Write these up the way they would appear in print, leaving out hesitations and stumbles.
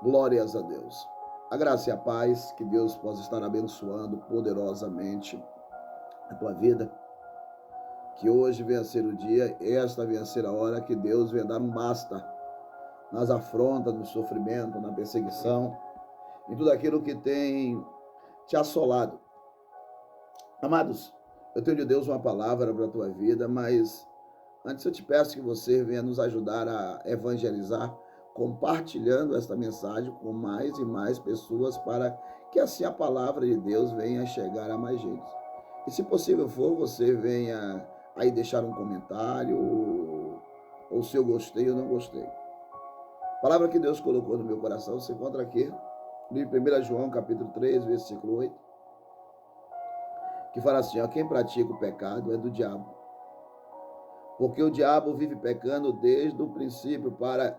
Glórias a Deus. A graça e a paz, que Deus possa estar abençoando poderosamente a tua vida. Que hoje venha ser o dia, esta venha ser a hora que Deus venha dar um basta nas afrontas, no sofrimento, na perseguição, em tudo aquilo que tem te assolado. Amados, eu tenho de Deus uma palavra para a tua vida, mas antes eu te peço que você venha nos ajudar a evangelizar, compartilhando esta mensagem com mais e mais pessoas, para que assim a palavra de Deus venha chegar a mais gente. E se possível for, você venha aí deixar um comentário, ou se eu gostei ou não gostei. A palavra que Deus colocou no meu coração se encontra aqui, em 1 João capítulo 3, versículo 8, que fala assim: ó, quem pratica o pecado é do diabo, porque o diabo vive pecando desde o princípio. Para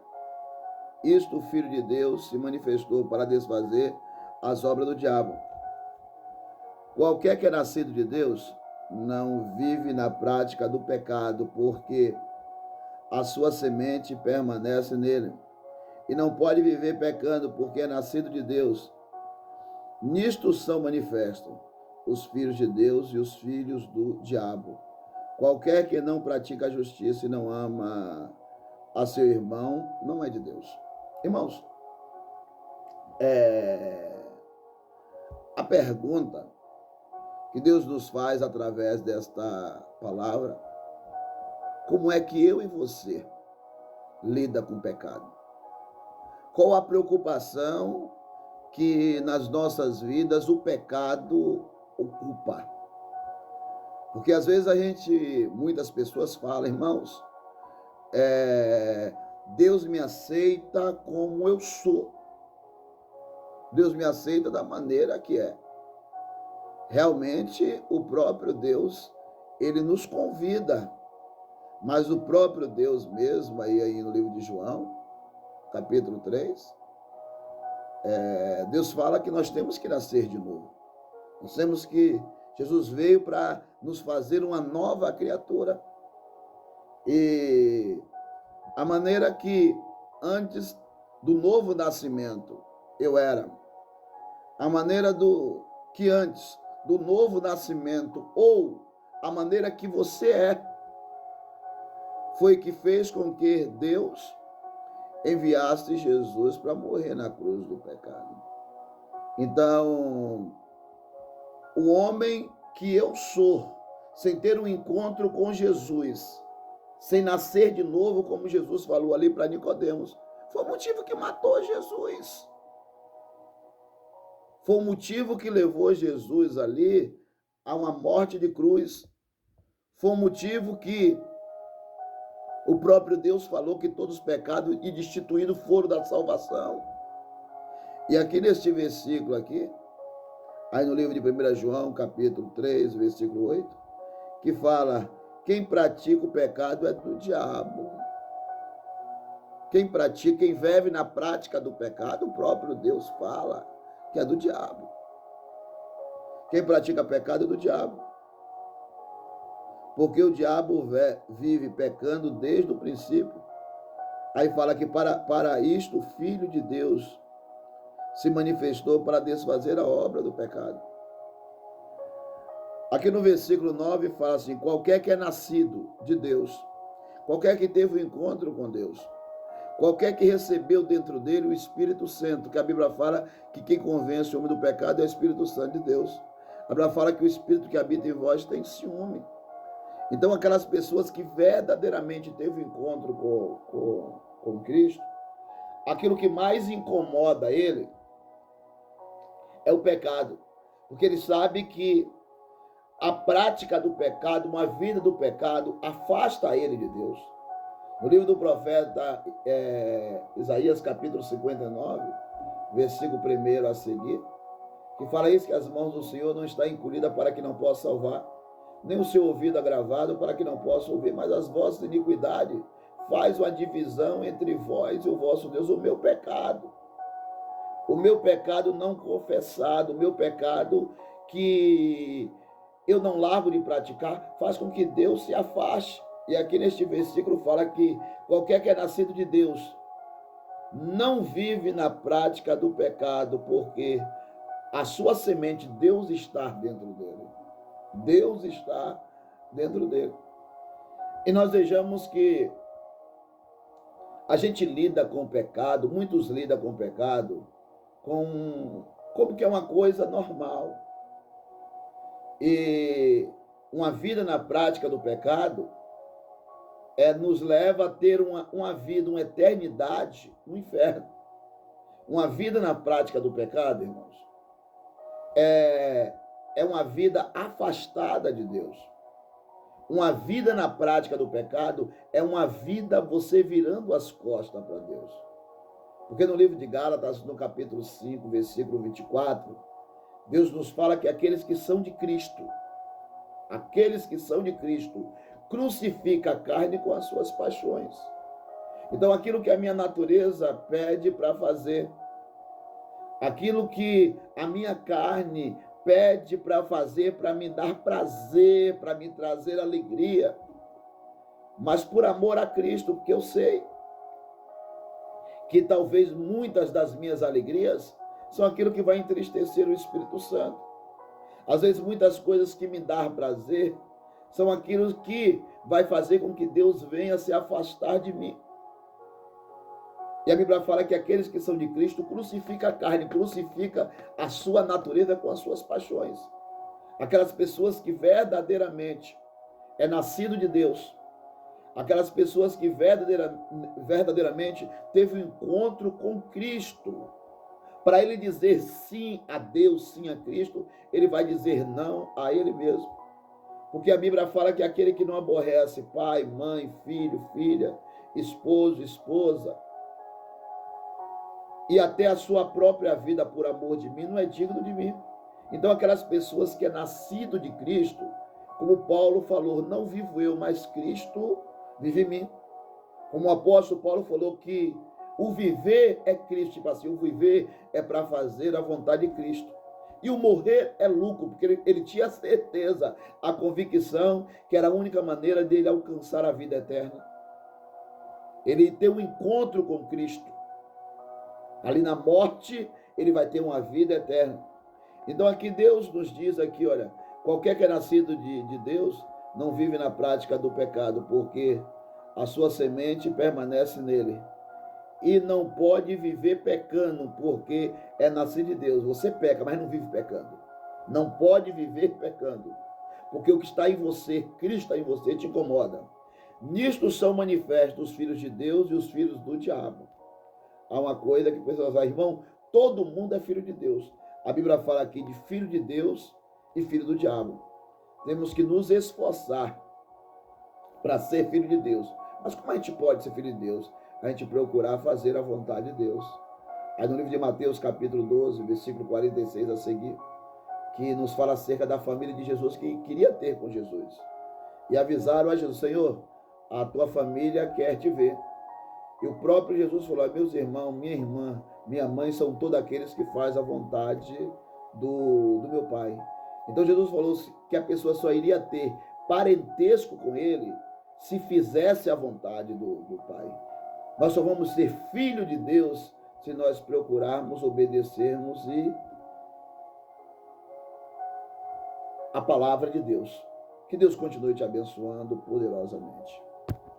isto o Filho de Deus se manifestou, para desfazer as obras do diabo. Qualquer que é nascido de Deus não vive na prática do pecado, porque a sua semente permanece nele. E não pode viver pecando, porque é nascido de Deus. Nisto são manifestos os filhos de Deus e os filhos do diabo. Qualquer que não pratica a justiça e não ama a seu irmão, não é de Deus. Irmãos, a pergunta que Deus nos faz através desta palavra: como é que eu e você lida com o pecado? Qual a preocupação que nas nossas vidas o pecado ocupa? Porque às vezes muitas pessoas falam, irmãos, Deus me aceita como eu sou. Deus me aceita da maneira que é. Realmente, o próprio Deus, ele nos convida. Mas o próprio Deus mesmo, aí no livro de João, capítulo 3, Deus fala que nós temos que nascer de novo. Nós temos que... Jesus veio para nos fazer uma nova criatura. E a maneira que antes do novo nascimento eu era, a maneira que antes do novo nascimento, ou a maneira que você foi que fez com que Deus enviasse Jesus para morrer na cruz do pecado. Então, o homem que eu sou, sem ter um encontro com Jesus, sem nascer de novo, como Jesus falou ali para Nicodemos, foi o motivo que matou Jesus. Foi o motivo que levou Jesus ali a uma morte de cruz. Foi o motivo que o próprio Deus falou que todos os pecados e destituídos foram da salvação. E aqui neste versículo aqui, aí no livro de 1 João, capítulo 3, versículo 8, que fala: quem pratica o pecado é do diabo. Quem vive na prática do pecado, o próprio Deus fala que é do diabo. Quem pratica pecado é do diabo. Porque o diabo vive pecando desde o princípio. Aí fala que para isto o Filho de Deus se manifestou, para desfazer a obra do pecado. Aqui no versículo 9 fala assim: qualquer que é nascido de Deus, qualquer que teve um encontro com Deus, qualquer que recebeu dentro dele o Espírito Santo, que a Bíblia fala que quem convence o homem do pecado é o Espírito Santo de Deus. A Bíblia fala que o Espírito que habita em vós tem ciúme. Então, aquelas pessoas que verdadeiramente teve um encontro com Cristo, aquilo que mais incomoda ele é o pecado. Porque ele sabe que a prática do pecado, uma vida do pecado, afasta ele de Deus. No livro do profeta Isaías, capítulo 59, versículo 1 a seguir, que fala isso, que as mãos do Senhor não estão encolhidas para que não possa salvar, nem o seu ouvido agravado para que não possa ouvir, mas as vossas iniquidades faz uma divisão entre vós e o vosso Deus. O meu pecado não confessado, o meu pecado que eu não largo de praticar, faz com que Deus se afaste. E aqui neste versículo fala que qualquer que é nascido de Deus não vive na prática do pecado, porque a sua semente, Deus está dentro dele. Deus está dentro dele. E nós vejamos que a gente lida com o pecado, muitos lidam com o pecado, como que é uma coisa normal. E uma vida na prática do pecado nos leva a ter uma vida, uma eternidade no inferno. Uma vida na prática do pecado, irmãos, é uma vida afastada de Deus. Uma vida na prática do pecado é uma vida você virando as costas para Deus. Porque no livro de Gálatas, no capítulo 5, versículo 24, Deus nos fala que aqueles que são de Cristo, crucifica a carne com as suas paixões. Então, aquilo que a minha natureza pede para fazer, aquilo que a minha carne pede para fazer, para me dar prazer, para me trazer alegria, mas por amor a Cristo, porque eu sei que talvez muitas das minhas alegrias são aquilo que vai entristecer o Espírito Santo. Às vezes muitas coisas que me dão prazer são aquilo que vai fazer com que Deus venha se afastar de mim. E a Bíblia fala que aqueles que são de Cristo crucificam a carne, crucifica a sua natureza com as suas paixões. Aquelas pessoas que verdadeiramente é nascido de Deus, aquelas pessoas que verdadeiramente teve um encontro com Cristo. Para ele dizer sim a Deus, sim a Cristo, ele vai dizer não a ele mesmo. Porque a Bíblia fala que aquele que não aborrece pai, mãe, filho, filha, esposo, esposa, e até a sua própria vida por amor de mim, não é digno de mim. Então aquelas pessoas que é nascido de Cristo, como Paulo falou, não vivo eu, mas Cristo vive em mim. Como o apóstolo Paulo falou que o viver é Cristo, tipo assim, o viver é para fazer a vontade de Cristo. E o morrer é lucro, porque ele tinha certeza, a convicção que era a única maneira dele alcançar a vida eterna. Ele tem um encontro com Cristo. Ali na morte, ele vai ter uma vida eterna. Então aqui Deus nos diz aqui, olha, qualquer que é nascido de Deus não vive na prática do pecado, porque a sua semente permanece nele. E não pode viver pecando, porque é nascido de Deus. Você peca, mas não vive pecando. Não pode viver pecando, porque o que está em você, Cristo está em você, te incomoda. Nisto são manifestos os filhos de Deus e os filhos do diabo. Há uma coisa que pessoas falam, irmão, todo mundo é filho de Deus. A Bíblia fala aqui de filho de Deus e filho do diabo. Temos que nos esforçar para ser filho de Deus. Mas como a gente pode ser filho de Deus? A gente procurar fazer a vontade de Deus. Aí no livro de Mateus, capítulo 12, versículo 46 a seguir, que nos fala acerca da família de Jesus que queria ter com Jesus. E avisaram a Jesus, Senhor, a tua família quer te ver. E o próprio Jesus falou, meus irmãos, minha irmã, minha mãe são todos aqueles que fazem a vontade do meu Pai. Então Jesus falou que a pessoa só iria ter parentesco com ele se fizesse a vontade do Pai. Nós só vamos ser filho de Deus se nós procurarmos obedecermos a palavra de Deus. Que Deus continue te abençoando poderosamente.